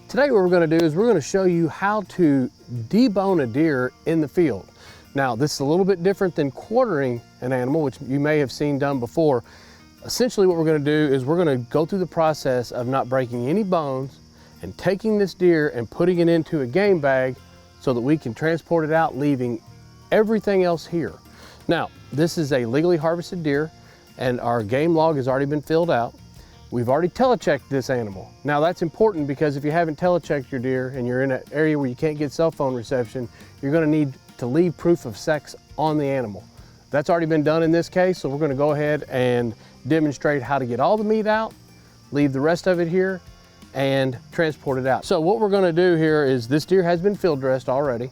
Today what we're going to do is we're going to show you how to debone a deer in the field. Now this is a little bit different than quartering an animal, which you may have seen done before. Essentially what we're going to do is we're going to go through the process of not breaking any bones and taking this deer and putting it into a game bag so that we can transport it out, leaving everything else here. Now this is a legally harvested deer and our game log has already been filled out. We've already telechecked this animal. Now that's important because if you haven't telechecked your deer and you're in an area where you can't get cell phone reception, you're going to need to leave proof of sex on the animal. That's already been done in this case, so we're going to go ahead and demonstrate how to get all the meat out, leave the rest of it here, and transport it out. So what we're going to do here is this deer has been field dressed already.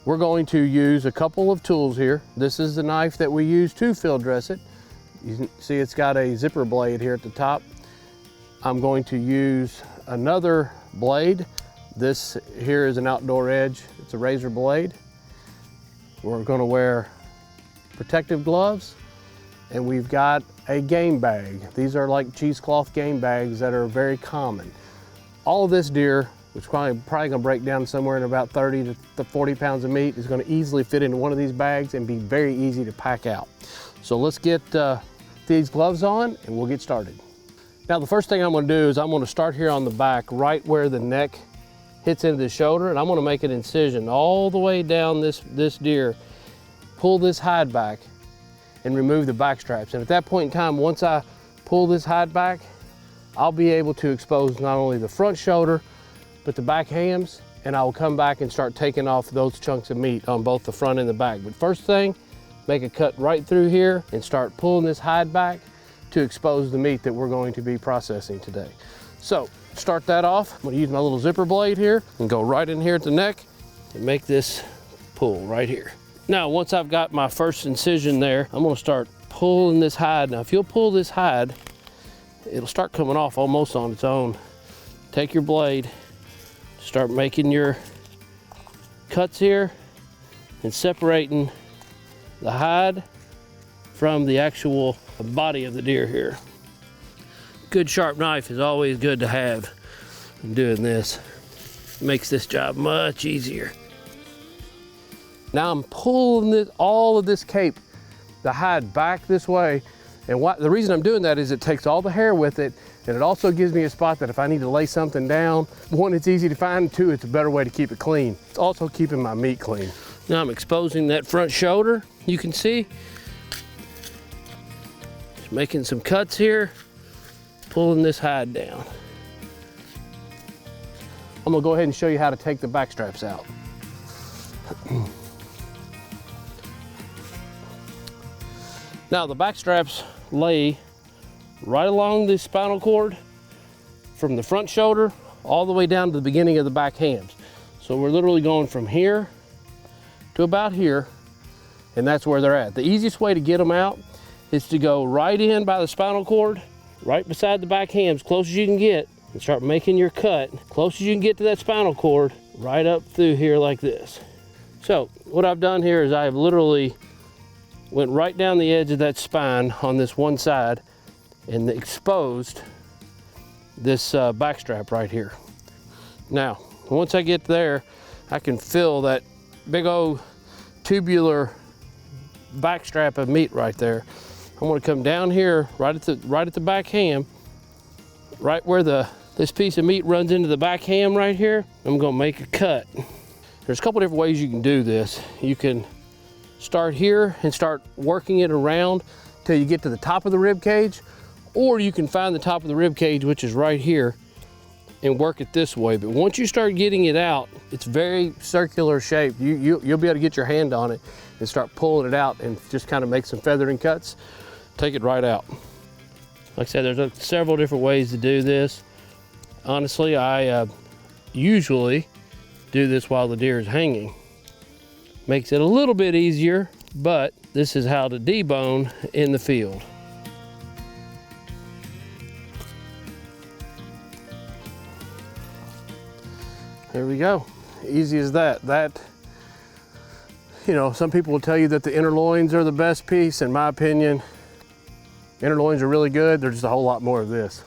We're going to use a couple of tools here. This is the knife that we use to field dress it. You can see it's got a zipper blade here at the top. I'm going to use another blade. This here is an outdoor edge. It's a razor blade. We're going to wear protective gloves, and we've got a game bag. These are like cheesecloth game bags that are very common. All of this deer, which is probably going to break down somewhere in about 30 to 40 pounds of meat, is going to easily fit into one of these bags and be very easy to pack out. So let's get these gloves on and we'll get started. Now the first thing I'm going to do is I'm going to start here on the back, right where the neck hits into the shoulder, and I'm going to make an incision all the way down this deer, pull this hide back, and remove the back straps. And at that point in time, once I pull this hide back, I'll be able to expose not only the front shoulder, but the back hams, and I will come back and start taking off those chunks of meat on both the front and the back. But first thing, make a cut right through here and start pulling this hide back to expose the meat that we're going to be processing today. So start that off. I'm going to use my little zipper blade here and go right in here at the neck and make this pull right here. Now once I've got my first incision there, I'm going to start pulling this hide. Now if you'll pull this hide, it'll start coming off almost on its own. Take your blade, start making your cuts here and separating the hide from the actual body of the deer here. Good sharp knife is always good to have in doing this. It makes this job much easier. Now I'm pulling all of this cape, the hide, back this way. And the reason I'm doing that is it takes all the hair with it, and it also gives me a spot that if I need to lay something down, one, it's easy to find, two, it's a better way to keep it clean. It's also keeping my meat clean. Now I'm exposing that front shoulder, you can see. Just making some cuts here, pulling this hide down. I'm gonna go ahead and show you how to take the back straps out. Now the back straps lay right along the spinal cord from the front shoulder all the way down to the beginning of the back hams. So we're literally going from here to about here, and that's where they're at. The easiest way to get them out is to go right in by the spinal cord, right beside the back hams, close as you can get, and start making your cut, close as you can get to that spinal cord, right up through here like this. So what I've done here is I've literally went right down the edge of that spine on this one side and exposed this back strap right here. Now, once I get there, I can feel that big old tubular back strap of meat right there. I'm gonna come down here right at the back ham, right where this piece of meat runs into the back ham right here. I'm gonna make a cut. There's a couple different ways you can do this. You can start here and start working it around till you get to the top of the rib cage, or you can find the top of the rib cage, which is right here, and work it this way. But once you start getting it out, it's very circular shape. You'll be able to get your hand on it and start pulling it out and just kind of make some feathering cuts. Take it right out. Like I said, there's several different ways to do this. Honestly, I usually do this while the deer is hanging. Makes it a little bit easier, but this is how to debone in the field. There we go, easy as that. You know, some people will tell you that the inner loins are the best piece. In my opinion, inner loins are really good. There's just a whole lot more of this.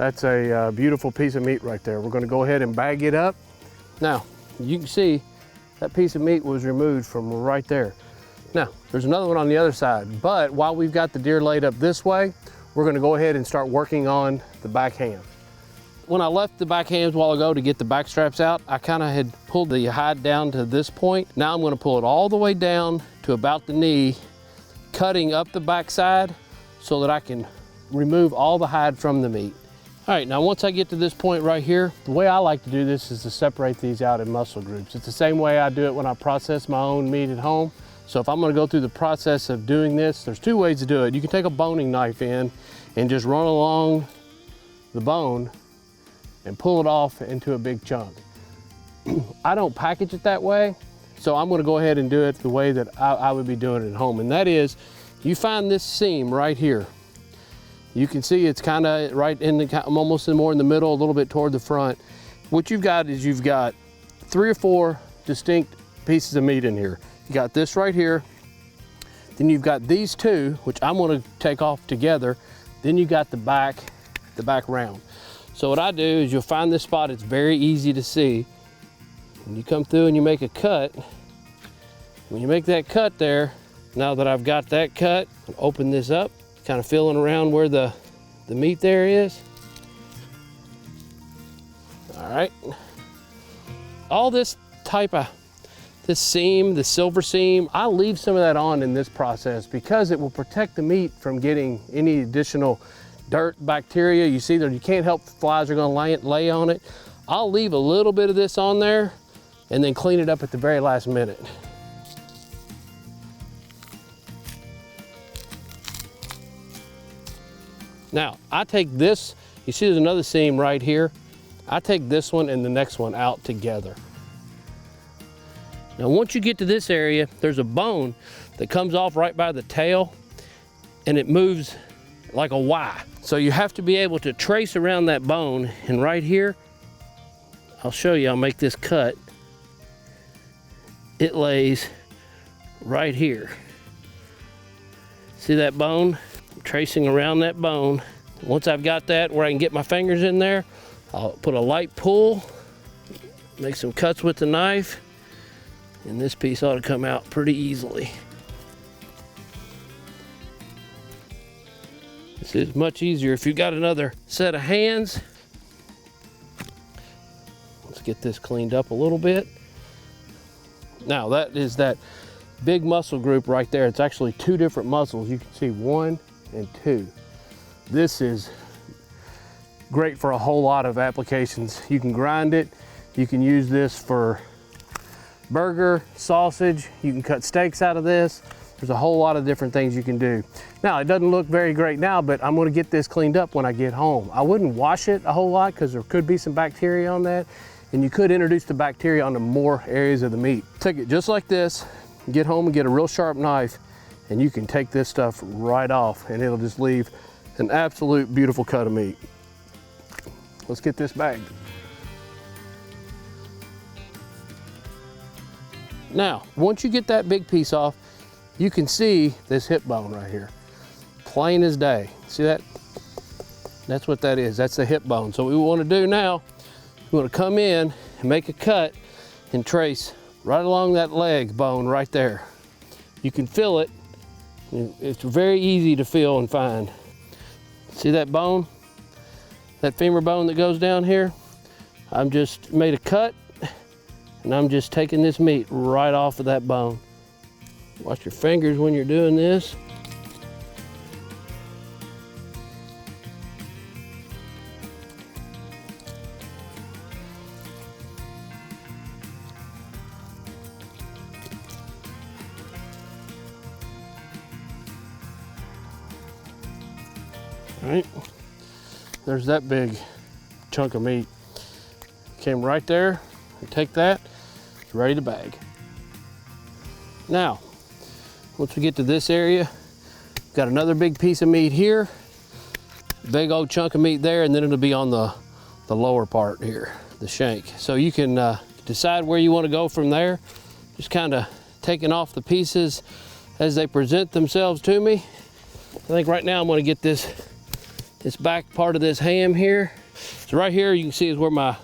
That's a beautiful piece of meat right there. We're gonna go ahead and bag it up. Now, you can see that piece of meat was removed from right there. Now, there's another one on the other side, but while we've got the deer laid up this way, we're gonna go ahead and start working on the back ham. When I left the back hams a while ago to get the back straps out, I kind of had pulled the hide down to this point. Now I'm gonna pull it all the way down to about the knee, cutting up the back side so that I can remove all the hide from the meat. All right, now once I get to this point right here, the way I like to do this is to separate these out in muscle groups. It's the same way I do it when I process my own meat at home. So if I'm gonna go through the process of doing this, there's two ways to do it. You can take a boning knife in and just run along the bone and pull it off into a big chunk. I don't package it that way, so I'm gonna go ahead and do it the way that I would be doing it at home. And that is, you find this seam right here. You can see it's kind of right in the, I'm almost more in the middle, a little bit toward the front. What you've got is you've got 3 or 4 distinct pieces of meat in here. You got this right here, then you've got these two, which I'm gonna take off together, then you got the back round. So what I do is you'll find this spot, it's very easy to see. When you come through and you make a cut, when you make that cut there, now that I've got that cut, I'll open this up, kind of feeling around where the meat there is. All right. All this type of, this seam, the silver seam, I'll leave some of that on in this process because it will protect the meat from getting any additional dirt, bacteria. You see that you can't help the flies are gonna lay on it. I'll leave a little bit of this on there and then clean it up at the very last minute. Now, I take this, you see there's another seam right here. I take this one and the next one out together. Now, once you get to this area, there's a bone that comes off right by the tail and it moves like a Y. So you have to be able to trace around that bone, and right here, I'll show you, I'll make this cut. It lays right here. See that bone? I'm tracing around that bone. Once I've got that where I can get my fingers in there, I'll put a light pull, make some cuts with the knife, and this piece ought to come out pretty easily. This is much easier if you've got another set of hands. Let's get this cleaned up a little bit. Now that is that big muscle group right there. It's actually 2 different muscles. You can see 1 and 2. This is great for a whole lot of applications. You can grind it. You can use this for burger, sausage. You can cut steaks out of this. There's a whole lot of different things you can do. Now, it doesn't look very great now, but I'm gonna get this cleaned up when I get home. I wouldn't wash it a whole lot because there could be some bacteria on that, and you could introduce the bacteria onto more areas of the meat. Take it just like this, get home and get a real sharp knife, and you can take this stuff right off, and it'll just leave an absolute beautiful cut of meat. Let's get this bagged. Now, once you get that big piece off, you can see this hip bone right here, plain as day. See that? That's what that is. That's the hip bone. So what we want to do now, we want to come in and make a cut and trace right along that leg bone right there. You can feel it. It's very easy to feel and find. See that bone? That femur bone that goes down here? I'm just made a cut and I'm just taking this meat right off of that bone. Watch your fingers when you're doing this. All right, there's that big chunk of meat. Came right there, and take that, it's ready to bag. Now, once we get to this area, got another big piece of meat here, big old chunk of meat there, and then it'll be on the lower part here, the shank. So you can decide where you want to go from there, just kind of taking off the pieces as they present themselves to me. I think right now I'm going to get this back part of this ham here. So right here you can see is where my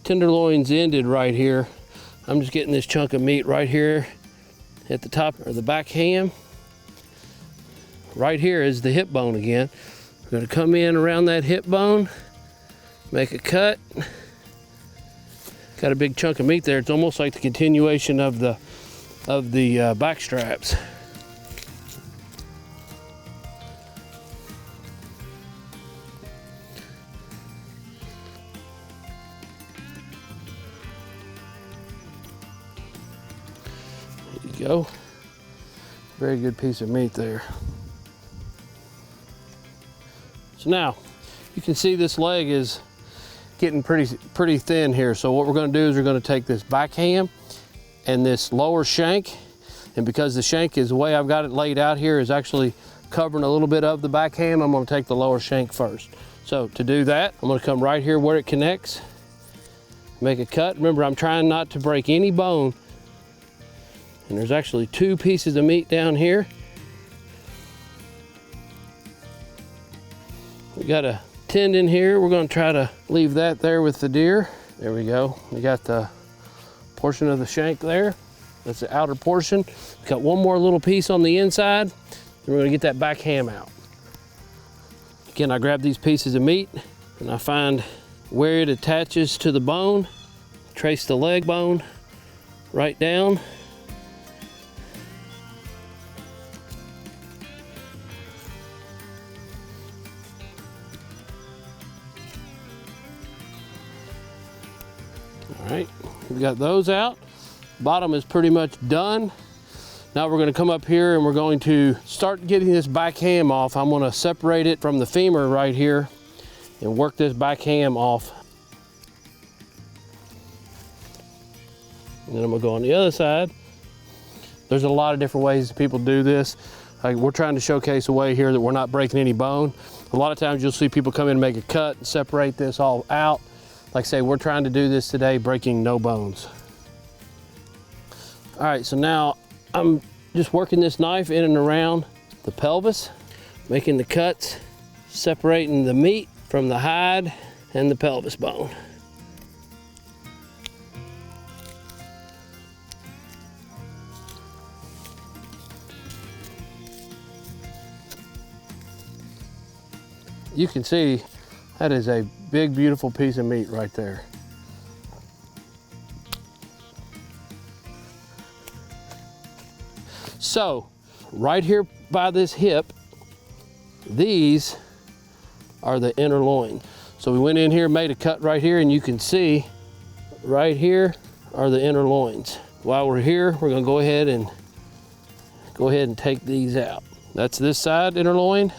tenderloins ended right here. I'm just getting this chunk of meat right here at the top of the back ham. Right here is the hip bone again. We're going to come in around that hip bone, make a cut. Got a big chunk of meat there. It's almost like the continuation of the back straps. There you go. Very good piece of meat there. So now you can see this leg is getting pretty thin here. So what we're going to do is we're going to take this back ham and this lower shank, and because the shank is the way I've got it laid out here is actually covering a little bit of the back ham, I'm going to take the lower shank first. So to do that, I'm going to come right here where it connects, make a cut. Remember, I'm trying not to break any bone, and there's actually 2 pieces of meat down here. We got a tendon here. We're going to try to leave that there with the deer. There we go. We got the portion of the shank there. That's the outer portion. We got one more little piece on the inside. Then we're going to get that back ham out. Again, I grab these pieces of meat and I find where it attaches to the bone. Trace the leg bone right down. All right, we got those out. Bottom is pretty much done. Now we're going to come up here and we're going to start getting this back ham off. I'm going to separate it from the femur right here and work this back ham off. And then I'm going to go on the other side. There's a lot of different ways that people do this. Like, we're trying to showcase a way here that we're not breaking any bone. A lot of times you'll see people come in and make a cut and separate this all out. Like I say, we're trying to do this today, breaking no bones. All right, so now I'm just working this knife in and around the pelvis, making the cuts, separating the meat from the hide and the pelvis bone. You can see that is a big, beautiful piece of meat right there. So, right here by this hip, these are the inner loin. So we went in here, made a cut right here, and you can see right here are the inner loins. While we're here, we're gonna go ahead and take these out. That's this side, inner loin,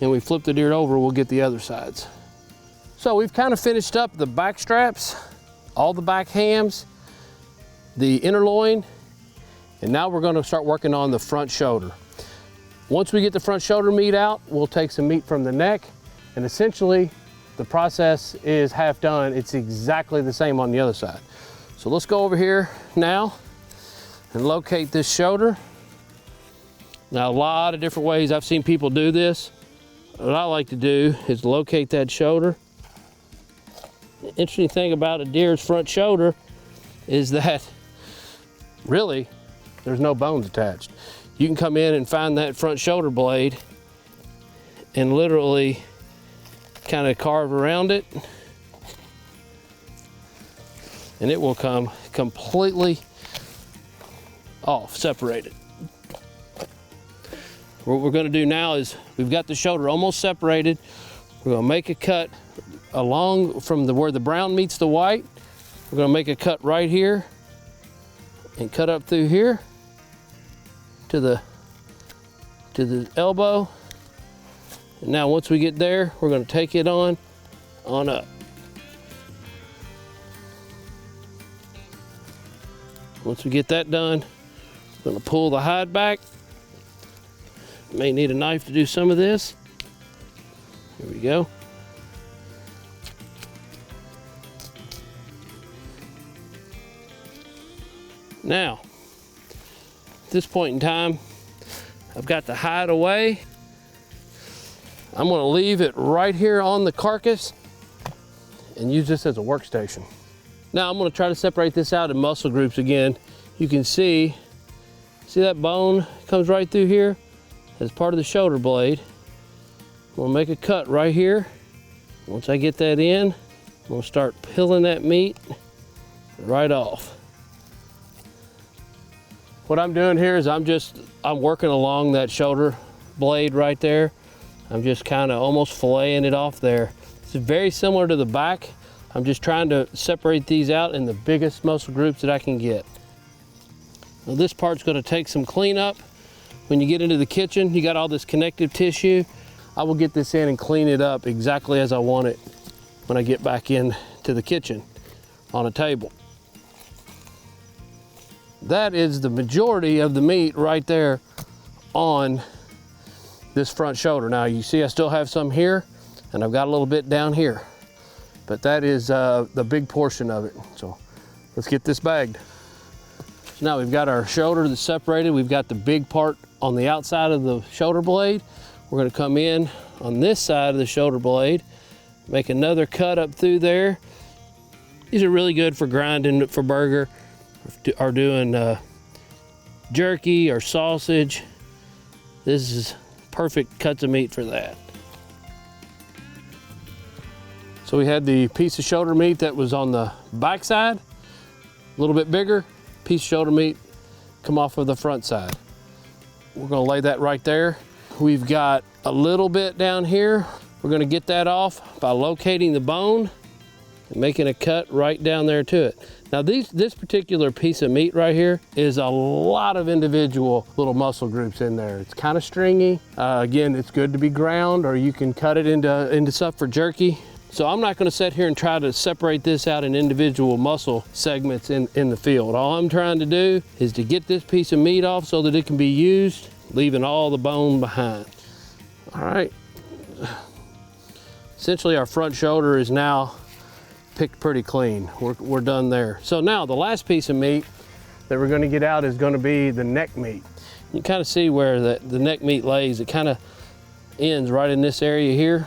and we flip the deer over, we'll get the other sides. So we've kind of finished up the back straps, all the back hams, the inner loin, and now we're going to start working on the front shoulder. Once we get the front shoulder meat out, we'll take some meat from the neck, and essentially the process is half done. It's exactly the same on the other side. So let's go over here now and locate this shoulder. Now, a lot of different ways I've seen people do this. What I like to do is locate that shoulder. The interesting thing about a deer's front shoulder is that really there's no bones attached. You can come in and find that front shoulder blade and literally kind of carve around it, and it will come completely off, separated. What we're going to do now is we've got the shoulder almost separated. We're going to make a cut along from where the brown meets the white. We're going to make a cut right here and cut up through here to the elbow. And now once we get there, we're going to take it on up. Once we get that done, we're going to pull the hide back. May need a knife to do some of this. Here we go. Now, at this point in time, I've got the hide away. I'm going to leave it right here on the carcass. and use this as a workstation. Now I'm gonna try to separate this out in muscle groups again. You can see that bone comes right through here as part of the shoulder blade. I'm gonna make a cut right here. Once I get that in, I'm gonna start peeling that meat right off. What I'm doing here is I'm working along that shoulder blade right there. I'm just kind of almost filleting it off there. It's very similar to the back. I'm just trying to separate these out in the biggest muscle groups that I can get. Now this part's gonna take some cleanup. When you get into the kitchen, you got all this connective tissue. I will get this in and clean it up exactly as I want it when I get back in to the kitchen on a table. That is the majority of the meat right there on this front shoulder. Now you see I still have some here and I've got a little bit down here, but that is the big portion of it. So let's get this bagged. So now we've got our shoulder that's separated. We've got the big part on the outside of the shoulder blade. We're gonna come in on this side of the shoulder blade, make another cut up through there. These are really good for grinding for burger, or doing jerky or sausage. This is perfect cuts of meat for that. So we had the piece of shoulder meat that was on the back side, a little bit bigger, piece of shoulder meat come off of the front side. We're gonna lay that right there. We've got a little bit down here. We're gonna get that off by locating the bone and making a cut right down there to it. Now this particular piece of meat right here is a lot of individual little muscle groups in there. It's kind of stringy. Again, it's good to be ground, or you can cut it into stuff for jerky. So I'm not gonna sit here and try to separate this out in individual muscle segments in the field. All I'm trying to do is to get this piece of meat off so that it can be used, leaving all the bone behind. All right. Essentially our front shoulder is now picked pretty clean. We're done there. So now the last piece of meat that we're gonna get out is gonna be the neck meat. You kind of see where the neck meat lays. It kind of ends right in this area here.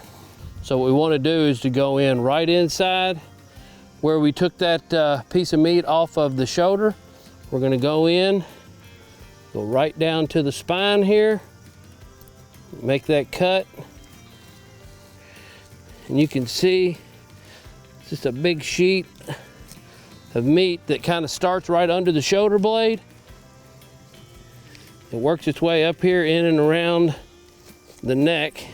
So what we wanna do is to go in right inside where we took that piece of meat off of the shoulder. We're gonna go in, go right down to the spine here, make that cut. And you can see it's just a big sheet of meat that kind of starts right under the shoulder blade. It works its way up here in and around the neck.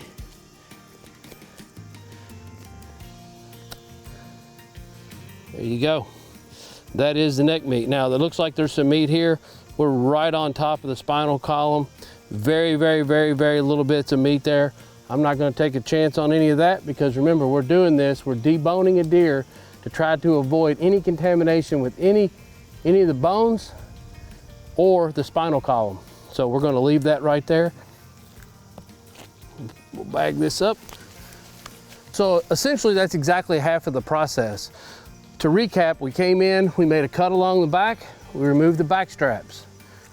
There you go. That is the neck meat. Now, it looks like there's some meat here. We're right on top of the spinal column. Very, very, very, very little bits of meat there. I'm not gonna take a chance on any of that because remember, we're doing this, we're deboning a deer to try to avoid any contamination with any of the bones or the spinal column. So we're gonna leave that right there. We'll bag this up. So essentially that's exactly half of the process. To recap, we came in, we made a cut along the back, we removed the back straps.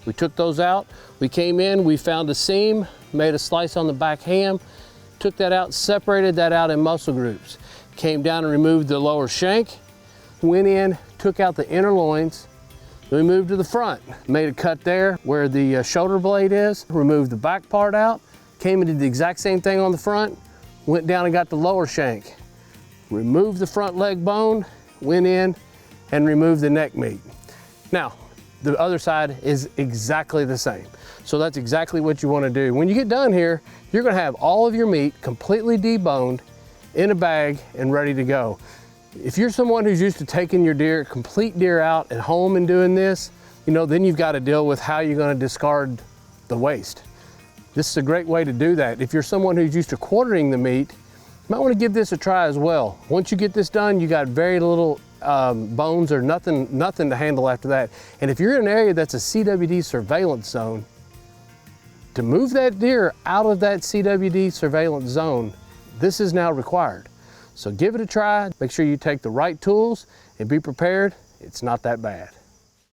We took those out, we came in, we found a seam, made a slice on the back ham, took that out, separated that out in muscle groups. Came down and removed the lower shank, went in, took out the inner loins, then we moved to the front, made a cut there where the shoulder blade is, removed the back part out, came and did the exact same thing on the front, went down and got the lower shank, removed the front leg bone, went in and removed the neck meat. Now, the other side is exactly the same. So that's exactly what you want to do. When you get done here, you're going to have all of your meat completely deboned in a bag and ready to go. If you're someone who's used to taking your complete deer out at home and doing this, then you've got to deal with how you're going to discard the waste. This is a great way to do that. If you're someone who's used to quartering the meat, you might want to give this a try as well. Once you get this done, you got very little bones or nothing to handle after that. And if you're in an area that's a CWD surveillance zone, to move that deer out of that CWD surveillance zone, this is now required. So give it a try. Make sure you take the right tools and be prepared. It's not that bad.